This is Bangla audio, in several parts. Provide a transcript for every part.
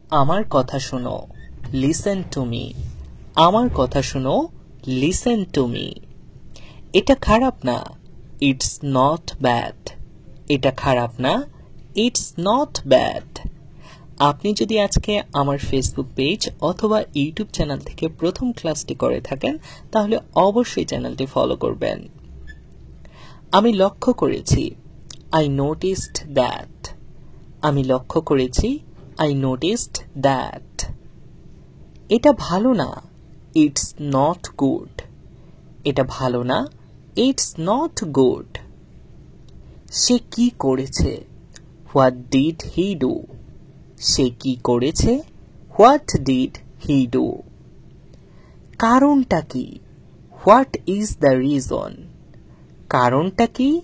আমার কথা শোনো, লিসেন টু মি। আমার কথা শোনো, লিসেন টু মি। এটা খারাপ না, ইটস নট ব্যাড। এটা খারাপ না, ইটস নট ব্যাড। আপনি যদি আজকে আমার ফেসবুক পেজ অথবা ইউটিউব চ্যানেল থেকে প্রথম ক্লাসটি করে থাকেন তাহলে অবশ্যই চ্যানেলটি ফলো করবেন। আমি লক্ষ্য করেছি, আই নোটিসড দ্যাট। আমি লক্ষ্য করেছি, আই নোটিসড দ্যাট। এটা ভালো না, ইটস নট গুড। এটা ভালো না, ইটস নট গুড। সে কি করেছে, হোয়াট ডিড হি ডু। সে কি করেছে, হোয়াট ডিড হি ডু। কারণটা কি, হোয়াট ইজ দ্য রিজন। কারণটা কি,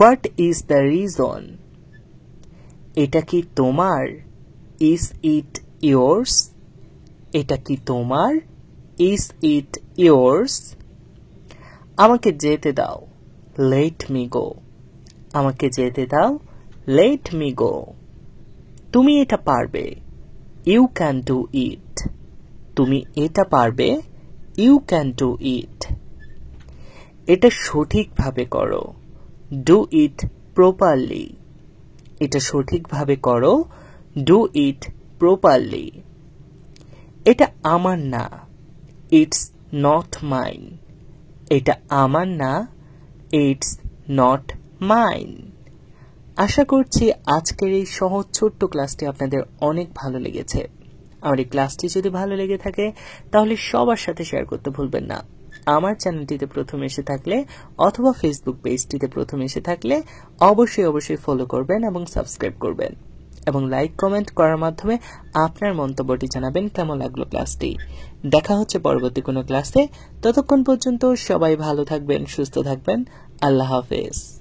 হোয়াট ইজ দ্য রিজন। এটা কি তোমার, ইজ ইট ইয়োর্স। এটা কি তোমার, ইজ ইট ইয়োর্স। আমাকে যেতে দাও, লেট মি গো। আমাকে যেতে দাও, লেট মি গো। তুমি এটা পারবে, ইউ ক্যান ডু ইট। তুমি এটা পারবে, ইউ ক্যান ডু ইট। এটা সঠিকভাবে করো, ডু ইট প্রপারলি। এটা সঠিকভাবে করো, ডু ইট প্রপারলি। এটা আমার না, ইটস নট মাইন। এটা আমার না, ইটস নট মাইন। আশা করছি আজকের এই সহজ ছোট্ট ক্লাসটি আপনাদের অনেক ভালো লেগেছে। আমার এই ক্লাসটি যদি ভালো লেগে থাকে তাহলে সবার সাথে শেয়ার করতে ভুলবেন না। আমার চ্যানেলটিতে প্রথম এসে থাকলে অথবা ফেসবুক পেজটিতে প্রথম এসে থাকলে অবশ্যই ফলো করবেন এবং সাবস্ক্রাইব করবেন এবং লাইক কমেন্ট করার মাধ্যমে আপনার মন্তব্যটি জানাবেন কেমন লাগলো ক্লাসটি। দেখা হচ্ছে পরবর্তী কোনো ক্লাসে। ততক্ষণ পর্যন্ত সবাই ভালো থাকবেন, সুস্থ থাকবেন। আল্লাহ হাফেজ।